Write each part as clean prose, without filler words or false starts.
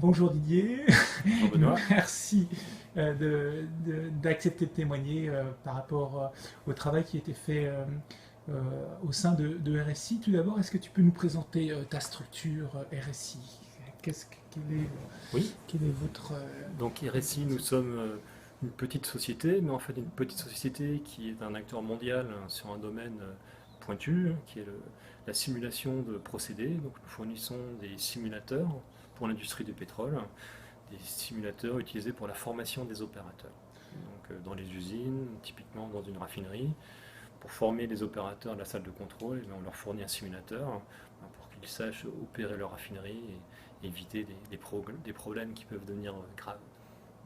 Bonjour Didier, Bonjour Benoît. merci d'accepter de témoigner par rapport au travail qui a été fait au sein de RSI. Tout d'abord, est-ce que tu peux nous présenter ta structure RSI? Qu'est-ce que- quel est, Oui, quel est votre... donc RSI, nous sommes une petite société, mais en fait une petite société qui est un acteur mondial sur un domaine pointu, qui est la simulation de procédés. Donc nous fournissons des simulateurs pour l'industrie du pétrole, des simulateurs utilisés pour la formation des opérateurs. Donc dans les usines, typiquement dans une raffinerie, pour former les opérateurs de la salle de contrôle, on leur fournit un simulateur pour qu'ils sachent opérer leur raffinerie et éviter des problèmes qui peuvent devenir graves.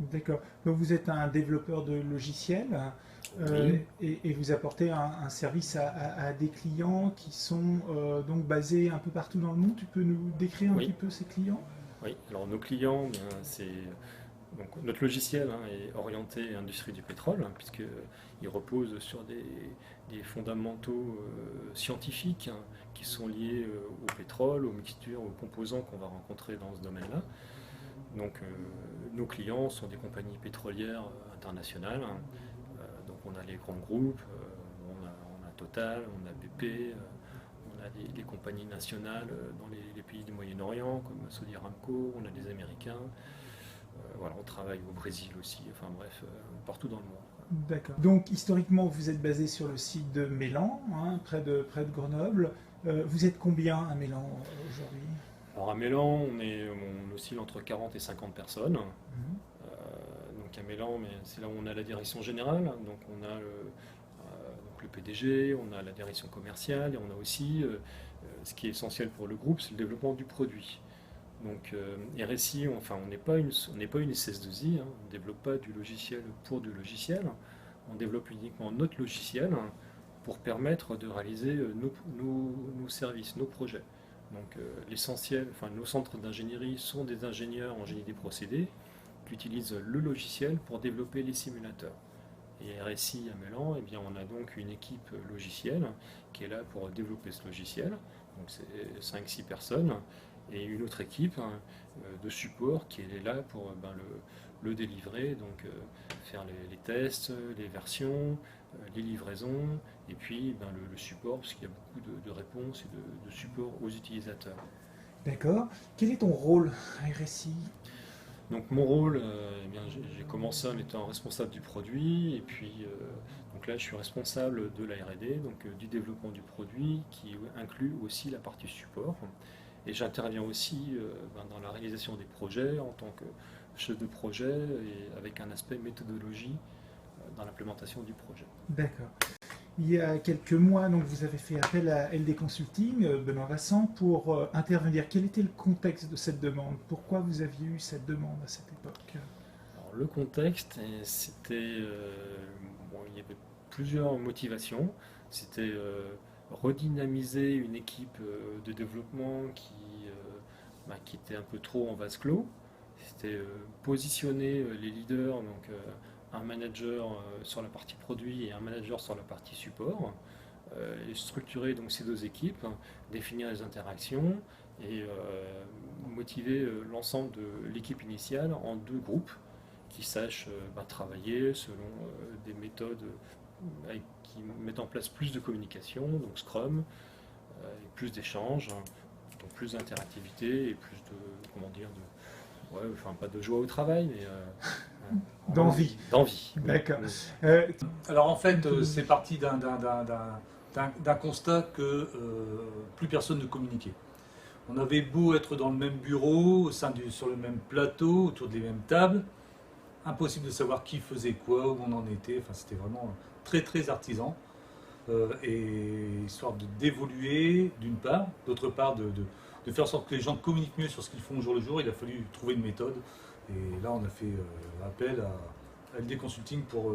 D'accord. Donc vous êtes un développeur de logiciels Oui, et vous apportez un service à des clients qui sont donc basés un peu partout dans le monde. Tu peux nous décrire un petit oui, peu ces clients? oui. Alors nos clients, bien, donc, notre logiciel est orienté industrie du pétrole, puisqu'il repose sur des fondamentaux scientifiques qui sont liés au pétrole, aux mixtures, aux composants qu'on va rencontrer dans ce domaine-là. Donc nos clients sont des compagnies pétrolières internationales. Donc on a les grands groupes, on a Total, on a BP, on a des compagnies nationales dans les pays du Moyen-Orient comme Saudi Aramco, on a des Américains. Voilà, on travaille au Brésil aussi, enfin bref, partout dans le monde. D'accord. Donc historiquement, vous êtes basé sur le site de Mélan, hein, près de Grenoble. Vous êtes combien à Mélan aujourd'hui? Alors à Mélan, on oscille entre 40 et 50 personnes. Mhm. Donc à Mélan, mais c'est là où on a la direction générale. Donc on a donc le PDG, on a la direction commerciale et on a aussi ce qui est essentiel pour le groupe, c'est le développement du produit. Donc RSI, enfin, on n'est pas une SS2I, hein, on ne développe pas du logiciel pour du logiciel, on développe uniquement notre logiciel pour permettre de réaliser nos services, nos projets. Donc l'essentiel, enfin nos centres d'ingénierie sont des ingénieurs en génie des procédés qui utilisent le logiciel pour développer les simulateurs. Et RSI à Melan, eh bien, on a donc une équipe logicielle qui est là pour développer ce logiciel. Donc c'est 5-6 personnes. Et une autre équipe de support qui est là pour le délivrer, donc faire les tests, les versions, les livraisons, et puis le support, parce qu'il y a beaucoup de réponses et de support aux utilisateurs. D'accord. Quel est ton rôle à RSI? Donc mon rôle, eh bien, j'ai commencé en étant responsable du produit, et puis donc là je suis responsable de la R&D, donc du développement du produit, qui inclut aussi la partie support. Et j'interviens aussi dans la réalisation des projets en tant que chef de projet et avec un aspect méthodologie dans l'implémentation du projet. D'accord. Il y a quelques mois, donc, vous avez fait appel à LD Consulting, Benoît Vincent, pour intervenir. Quel était le contexte de cette demande? Pourquoi vous aviez eu cette demande à cette époque? Alors, le contexte, c'était, bon, il y avait plusieurs motivations. C'était redynamiser une équipe de développement qui était un peu trop en vase clos. C'était positionner les leaders, donc un manager sur la partie produit et un manager sur la partie support, et structurer donc ces deux équipes, définir les interactions et motiver l'ensemble de l'équipe initiale en deux groupes qui sachent travailler selon des méthodes qui mettent en place plus de communication, donc Scrum, et plus d'échanges, donc plus d'interactivité et plus de, comment dire, ouais, enfin pas de joie au travail, mais D'envie. d'envie. D'accord. Mm. Euh, Alors en fait, c'est parti d'un constat que plus personne ne communiquait. On avait beau être dans le même bureau, sur le même plateau, autour des mêmes tables, impossible de savoir qui faisait quoi, où on en était. Enfin, c'était vraiment très très artisan. Et histoire d'évoluer d'une part, d'autre part de faire en sorte que les gens communiquent mieux sur ce qu'ils font au jour le jour, il a fallu trouver une méthode. Et là, on a fait appel à LD Consulting pour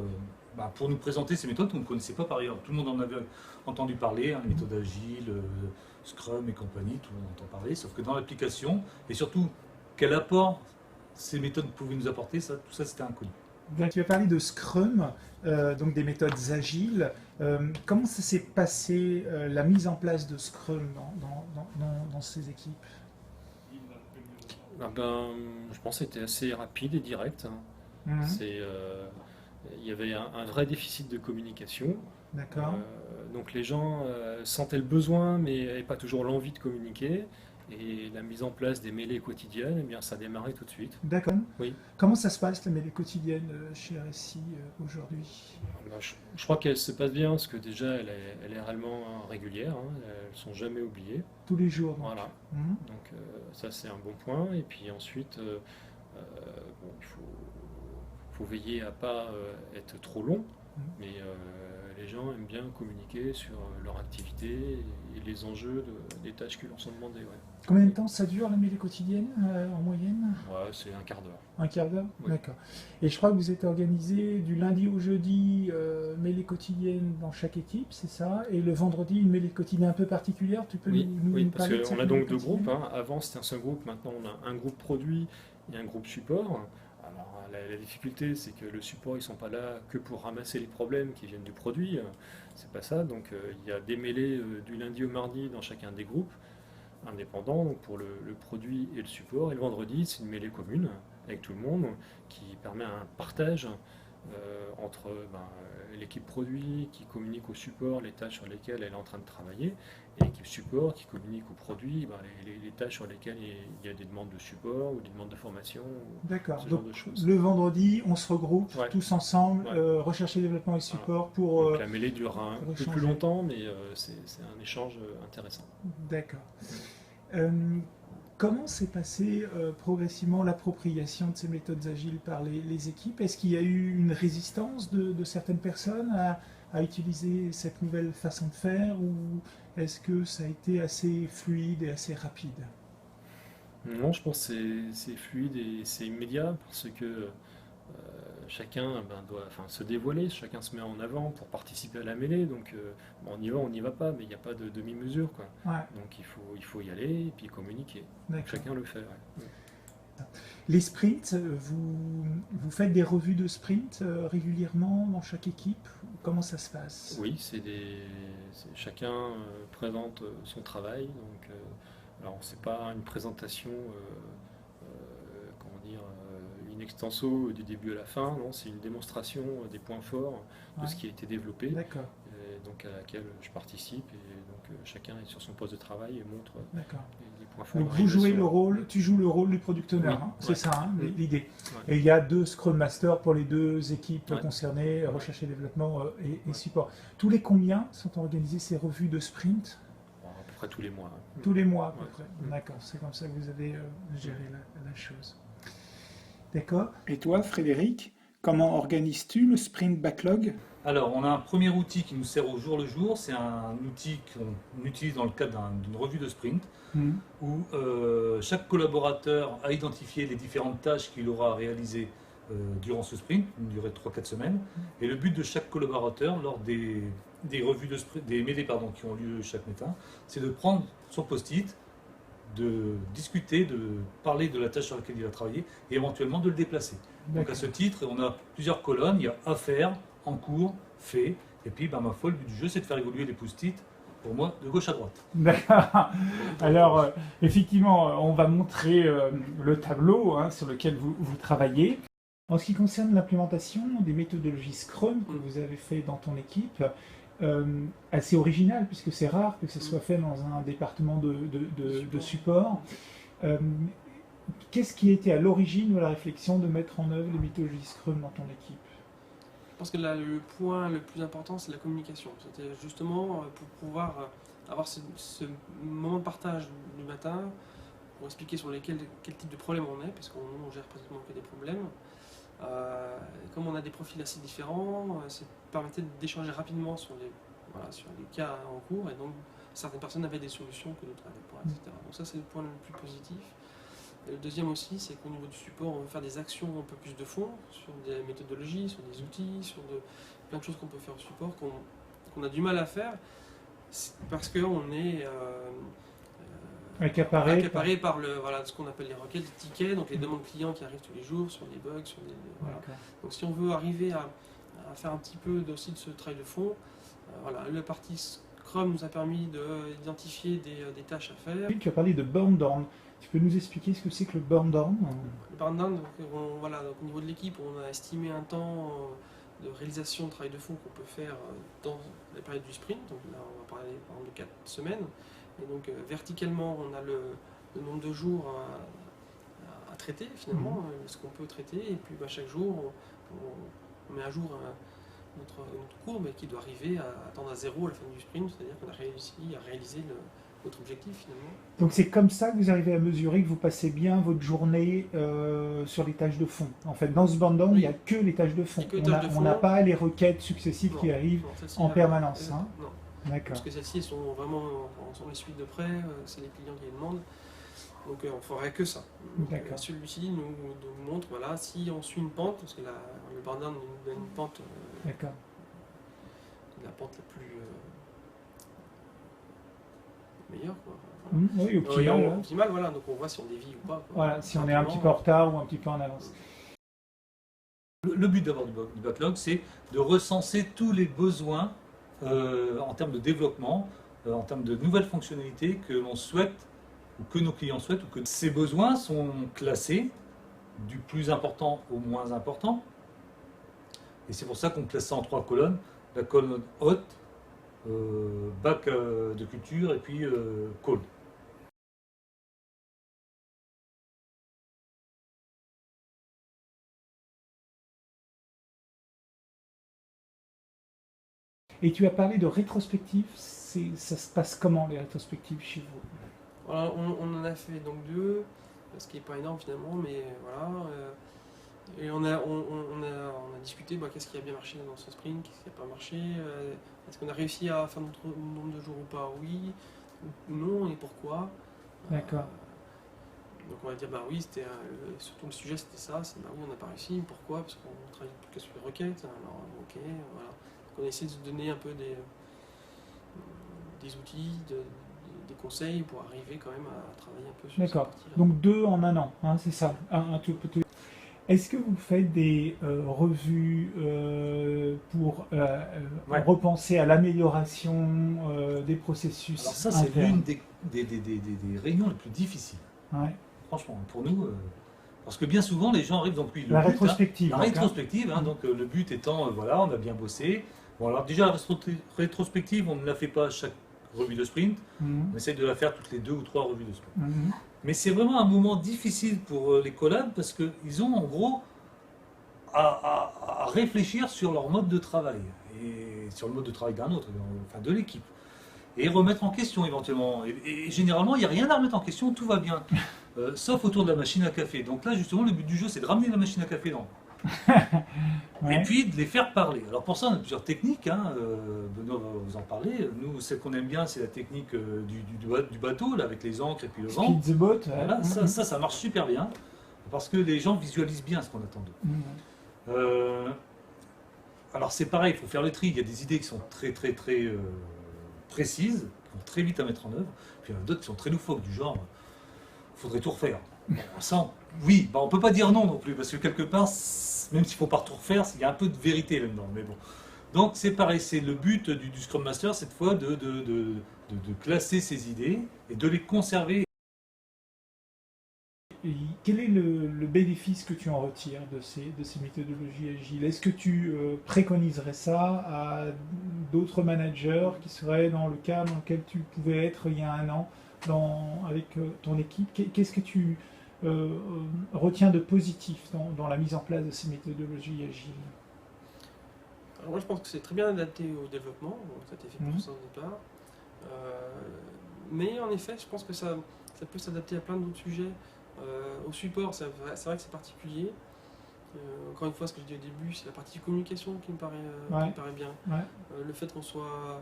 nous présenter ces méthodes qu'on ne connaissait pas par ailleurs. Tout le monde en avait entendu parler, hein, les méthodes agiles, Scrum et compagnie, tout le monde entend parler, sauf que dans l'application, et surtout, quel apport ces méthodes pouvaient nous apporter, tout ça c'était inconnu. donc, tu as parlé de Scrum, donc des méthodes agiles. Comment ça s'est passé, la mise en place de Scrum dans ces équipes? Ah ben, je pense que c'était assez rapide et direct, hein. Mhm. Il y avait un vrai déficit de communication. D'accord. Donc les gens sentaient le besoin, mais n'avaient pas toujours l'envie de communiquer. Et la mise en place des mêlées quotidiennes, eh bien, ça a démarré tout de suite. D'accord. Oui. Comment ça se passe, la mêlée quotidienne chez RSI aujourd'hui? Ben, je crois qu'elle se passe bien, parce que déjà, elle est réellement régulière, hein. Elles ne sont jamais oubliées. Tous les jours, donc. Voilà. Mhm. Donc ça, c'est un bon point. Et puis ensuite, bon, faut veiller à pas être trop long, Mhm. mais les gens aiment bien communiquer sur leur activité et les enjeux des tâches qui leur sont demandées. Ouais. Combien de temps ça dure, la mêlée quotidienne, en moyenne? Ouais, c'est un quart d'heure. Un quart d'heure? Oui. D'accord. Et je crois que vous êtes organisé du lundi au jeudi, mêlée quotidienne dans chaque équipe, c'est ça? Et le vendredi, une mêlée quotidienne un peu particulière, tu peux Oui, nous oui, parce parler de qu'on cette a mêlée donc deux quotidienne? groupes, hein. Avant, c'était un seul groupe. Maintenant, on a un groupe produit et un groupe support. Alors, la difficulté, c'est que le support, ils sont pas là que pour ramasser les problèmes qui viennent du produit. C'est pas ça. Donc, il y a des mêlées du lundi au mardi dans chacun des groupes indépendants, donc pour le produit et le support. Et le vendredi, c'est une mêlée commune avec tout le monde qui permet un partage entre l'équipe produit qui communique au support les tâches sur lesquelles elle est en train de travailler, et l'équipe support qui communique au produit les tâches sur lesquelles il y a des demandes de support ou des demandes de formation, ou D'accord. ce genre Donc, de choses. le vendredi, on se regroupe Ouais. tous ensemble, Ouais. recherche et développement et Voilà. support pour... Donc la mêlée dure un pour peu échanger. plus longtemps, mais c'est un échange intéressant. D'accord. Euh, Comment s'est passée progressivement l'appropriation de ces méthodes agiles par les équipes? Est-ce qu'il y a eu une résistance de certaines personnes à utiliser cette nouvelle façon de faire, ou est-ce que ça a été assez fluide et assez rapide? Non, je pense que c'est fluide et c'est immédiat, parce que chacun doit se dévoiler, chacun se met en avant pour participer à la mêlée. Donc on n'y va pas, mais il n'y a pas de demi-mesure, quoi. Ouais, Donc il faut y aller et puis communiquer. Donc, d'accord. chacun le fait. Ouais. Les sprints, vous faites des revues de sprint régulièrement dans chaque équipe? Comment ça se passe? Oui, chacun présente son travail. Donc, alors c'est pas une présentation, comment dire, in extenso du début à la fin. Non, c'est une démonstration des points forts de Ouais, ce qui a été développé, d'accord, et donc à laquelle je participe. Et donc chacun est sur son poste de travail et montre d'accord. les points forts. Donc de vous jouez réalisation. le rôle, tu joues le rôle du product owner, Oui, hein, c'est ouais. ça, hein, Mm. l'idée. Ouais. Et il y a 2 Scrum Masters pour les 2 équipes Ouais. concernées, Ouais. recherche et développement et Ouais. support. Tous les combien sont organisées ces revues de sprint? Bon, à peu près tous les mois. Hein. Tous les mois à peu Ouais. près. Mm. D'accord, c'est comme ça que vous avez géré la chose. D'accord. Et toi, Frédéric, comment organises-tu le sprint backlog? Alors, on a un premier outil qui nous sert au jour le jour. C'est un outil qu'on utilise dans le cadre d'une revue de sprint, Mhm. où chaque collaborateur a identifié les différentes tâches qu'il aura réalisées durant ce sprint, une durée de 3-4 semaines. Et le but de chaque collaborateur, lors des revues de sprint, des mêlées qui ont lieu chaque matin, c'est de prendre son post-it, de discuter, de parler de la tâche sur laquelle il va travailler et éventuellement de le déplacer. Donc à ce titre, on a plusieurs colonnes. Il y a à faire, en cours, fait. Et puis, ma foi, le but du jeu, c'est de faire évoluer les post-it, pour moi, de gauche à droite. D'accord. Alors, effectivement, on va montrer le tableau, hein, sur lequel vous travaillez. En ce qui concerne l'implémentation des méthodologies Scrum que vous avez fait dans ton équipe, assez original, puisque c'est rare que ce soit fait dans un département de support. Qu'est-ce qui était à l'origine de la réflexion de mettre en œuvre les méthodologies Scrum dans ton équipe? Je pense que là, le point le plus important, c'est la communication. C'était justement pour pouvoir avoir ce moment de partage du matin, pour expliquer sur quel type de problème on est, parce qu'on gère pratiquement que des problèmes. Comme on a des profils assez différents, ça permettait d'échanger rapidement sur les cas en cours, et donc certaines personnes avaient des solutions que d'autres n'avaient pas, etc. Donc ça, c'est le point le plus positif. Et le deuxième aussi, c'est qu'au niveau du support, on veut faire des actions un peu plus de fond, sur des méthodologies, sur des outils, sur plein de choses qu'on peut faire au support, qu'on a du mal à faire, parce qu'on est Accaparé par ce qu'on appelle les requêtes, les tickets, donc les demandes clients qui arrivent tous les jours sur les bugs, voilà. D'accord. Donc si on veut arriver à faire un petit peu aussi de ce travail de fond, la partie Scrum nous a permis d'identifier des tâches à faire. Tu as parlé de burn down. Tu peux nous expliquer ce que c'est que le burn down? Le burn down, donc, voilà, donc, au niveau de l'équipe, on a estimé un temps de réalisation de travail de fond qu'on peut faire dans la période du sprint. Donc là, on va parler par exemple de 4 semaines. Et donc verticalement, on a le nombre de jours à traiter finalement, ce qu'on peut traiter. Et puis chaque jour, on met à jour notre courbe qui doit arriver à tendre à 0 à la fin du sprint. C'est-à-dire qu'on a réussi à réaliser notre objectif finalement. Donc c'est comme ça que vous arrivez à mesurer que vous passez bien votre journée sur les tâches de fond. En fait, dans ce burn down, il n'y a que les tâches de fond. On n'a pas les requêtes successives qui arrivent en permanence. Hein. Non. D'accord. Parce que celles-ci sont vraiment on les suit de près, c'est les clients qui les demandent. Donc on ne ferait que ça. Celui-ci nous montre, voilà, si on suit une pente, parce que le burn down nous donne une pente, la pente la plus meilleure, quoi. Oui, optimal, voilà, donc on voit si on dévie ou pas. Quoi. Voilà, si on est un petit peu en retard ou un petit peu en avance. Le but d'abord du backlog, c'est de recenser tous les besoins en termes de développement, en termes de nouvelles fonctionnalités que l'on souhaite, ou que nos clients souhaitent, ou que ces besoins sont classés du plus important au moins important. Et c'est pour ça qu'on classe ça en 3 colonnes. La colonne haute, bac de culture et puis code. Et tu as parlé de rétrospective, ça se passe comment les rétrospectives chez vous? Voilà, on en a fait donc 2, ce qui n'est pas énorme finalement, mais voilà. Et on a discuté qu'est-ce qui a bien marché dans ce sprint, qu'est-ce qui n'a pas marché, est-ce qu'on a réussi à faire notre nombre de jours ou pas, oui, ou non, et pourquoi. D'accord. Donc on va dire oui, c'était surtout le sujet c'était ça, c'est oui on n'a pas réussi, pourquoi, parce qu'on travaille plus que sur les requêtes, alors ok, voilà. Donc on essaie de se donner un peu des outils, des conseils pour arriver quand même à travailler un peu sur cette partie-là. Donc 2 en un an, hein, c'est ça, un tout petit. Est-ce que vous faites des revues pour repenser à l'amélioration des processus? Alors ça, c'est l'une des réunions les plus difficiles. Ouais. Franchement, pour nous, parce que bien souvent, les gens arrivent donc la rétrospective. La rétrospective, donc le but étant, voilà, on a bien bossé. Bon, alors déjà, la rétrospective, on ne la fait pas à chaque revue de sprint. On essaie de la faire toutes les 2 ou 3 revues de sprint. Mais c'est vraiment un moment difficile pour les collabs parce qu'ils ont en gros à réfléchir sur leur mode de travail et sur le mode de travail d'un autre, enfin de l'équipe, et remettre en question éventuellement. Et généralement, il n'y a rien à remettre en question, tout va bien, sauf autour de la machine à café. Donc là, justement, le but du jeu, c'est de ramener la machine à café dans. Et puis de les faire parler. Alors pour ça, on a plusieurs techniques. Benoît va vous en parler. Nous, celle qu'on aime bien, c'est la technique du bateau, là, avec les ancres et puis le vent. Speed the boat. Voilà, ça marche super bien parce que les gens visualisent bien ce qu'on attend d'eux. Alors c'est pareil, il faut faire le tri. Il y a des idées qui sont très précises, qui vont très vite à mettre en œuvre. Puis il y en a d'autres qui sont très loufoques, du genre, il faudrait tout refaire. Ça, oui, on ne peut pas dire non plus, parce que quelque part, même s'il ne faut pas tout refaire, il y a un peu de vérité là-dedans. Mais bon. Donc c'est pareil, c'est le but du Scrum Master cette fois de classer ces idées et de les conserver. Et quel est le bénéfice que tu en retires de ces méthodologies agiles? Est-ce que tu préconiserais ça à d'autres managers qui seraient dans le cas dans lequel tu pouvais être il y a un an avec ton équipe? Qu'est-ce que tu retiens de positif dans la mise en place de ces méthodologies agiles? Alors moi je pense que c'est très bien adapté au développement, donc ça a été fait pour ça au départ. Mais en effet, je pense que ça peut s'adapter à plein d'autres sujets. Au support, c'est vrai que c'est particulier. Encore une fois, ce que je dis au début, c'est la partie communication qui me paraît bien. Ouais. Le fait qu'on soit...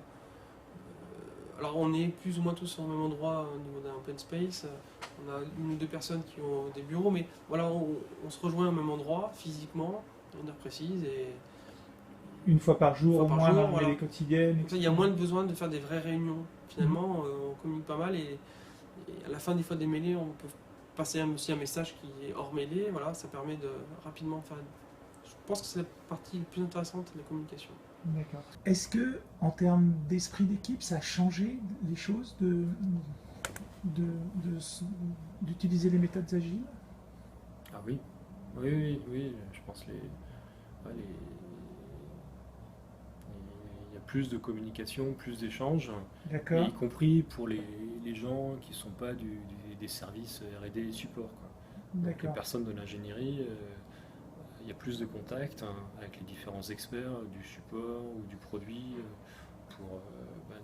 alors on est plus ou moins tous au même endroit au niveau d'un open space. On a 1 ou 2 personnes qui ont des bureaux, mais voilà, on se rejoint au même endroit, physiquement, à une heure précise. Et une fois par jour, au moins, dans les quotidiennes. Il y a moins de besoin de faire des vraies réunions. Finalement, on communique pas mal et à la fin des fois des mêlées, on peut passer aussi un message qui est hors mêlée. Voilà, ça permet de rapidement faire... Je pense que c'est la partie la plus intéressante de la communication. D'accord. Est-ce que, en termes d'esprit d'équipe, ça a changé les choses d'utiliser les méthodes agiles? Ah oui, oui, je pense il y a plus de communication, plus d'échanges, et D'accord, y compris pour les gens qui ne sont pas des services R&D et support, quoi. Donc, les d'accord, personnes de l'ingénierie, il y a plus de contacts hein, avec les différents experts du support ou du produit pour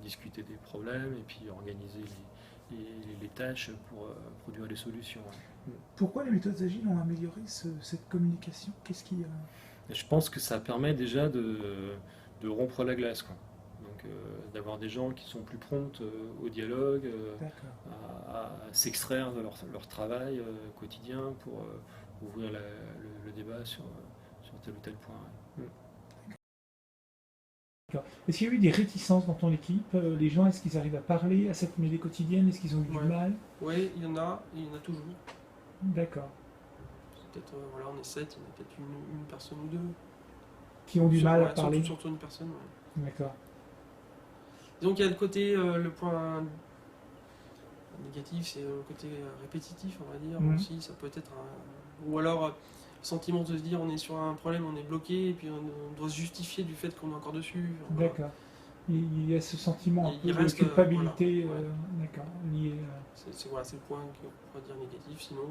discuter des problèmes et puis organiser les tâches pour produire les solutions. Ouais. Pourquoi les méthodes agiles ont amélioré cette communication? Qu'est-ce qui... Et je pense que ça permet déjà de rompre la glace, quoi. Donc d'avoir des gens qui sont plus prompts au dialogue, D'accord. à s'extraire de leur travail quotidien pour ouvrir le débat sur tel ou tel point. Ouais. D'accord. Est-ce qu'il y a eu des réticences dans ton équipe? Les gens, est-ce qu'ils arrivent à parler à cette mêlée quotidienne? Est-ce qu'ils ont eu du Ouais. mal? Oui, il y en a, et il y en a toujours. D'accord. Peut-être, voilà, on est 7, il y en a peut-être une personne ou deux. Qui ont du mal à Ouais, parler? surtout une personne, ouais. D'accord. Donc il y a le côté, le point négatif, c'est le côté répétitif, on va dire, Mhm. aussi, ça peut être ou alors le sentiment de se dire on est sur un problème, on est bloqué, et puis on doit se justifier du fait qu'on est encore dessus. Voilà. D'accord. Il y a ce sentiment un Il peu de reste, culpabilité, voilà, ouais. D'accord, lié Voilà, c'est le point qu'on pourrait dire négatif. Sinon,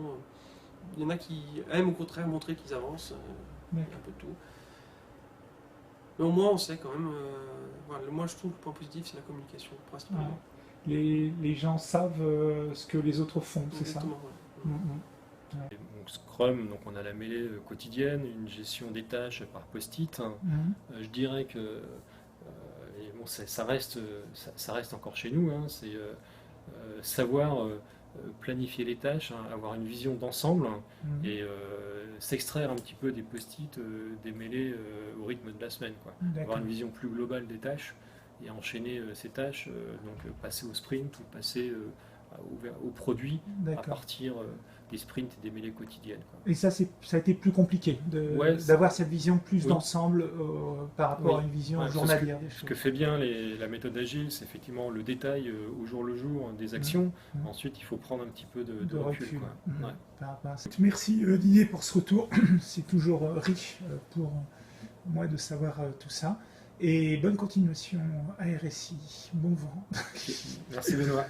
il y en a qui aiment au contraire montrer qu'ils avancent, il y a D'accord. un peu de tout. Mais au moins on sait quand même, voilà, moi je trouve que le point positif c'est la communication, principalement. Ouais. Les gens savent ce que les autres font, c'est ça? Exactement, ouais. Mhm. Et donc Scrum, donc on a la mêlée quotidienne, une gestion des tâches par post-it. Mhm. Je dirais que et bon, ça reste encore chez nous, hein, c'est savoir planifier les tâches, hein, avoir une vision d'ensemble Mhm. et s'extraire un petit peu des post-it démêlés au rythme de la semaine, quoi. Avoir D'accord. une vision plus globale des tâches et enchaîner ces tâches, donc passer au sprint ou passer au produit à D'accord. partir des sprints et des mêlées quotidiennes, quoi. Et ça a été plus compliqué Ouais, d'avoir cette vision plus oui. d'ensemble par rapport Oui. à une vision Ouais, journalière des Ce choses. que fait bien la méthode agile, c'est effectivement le détail au jour le jour des actions. Mhm. Ensuite, il faut prendre un petit peu de De recul, recul. quoi. Mhm. Ouais. Par rapport à ça. Merci Didier pour ce retour. C'est toujours riche pour moi de savoir tout ça. Et bonne continuation à RSI. Bon vent. Merci Benoît.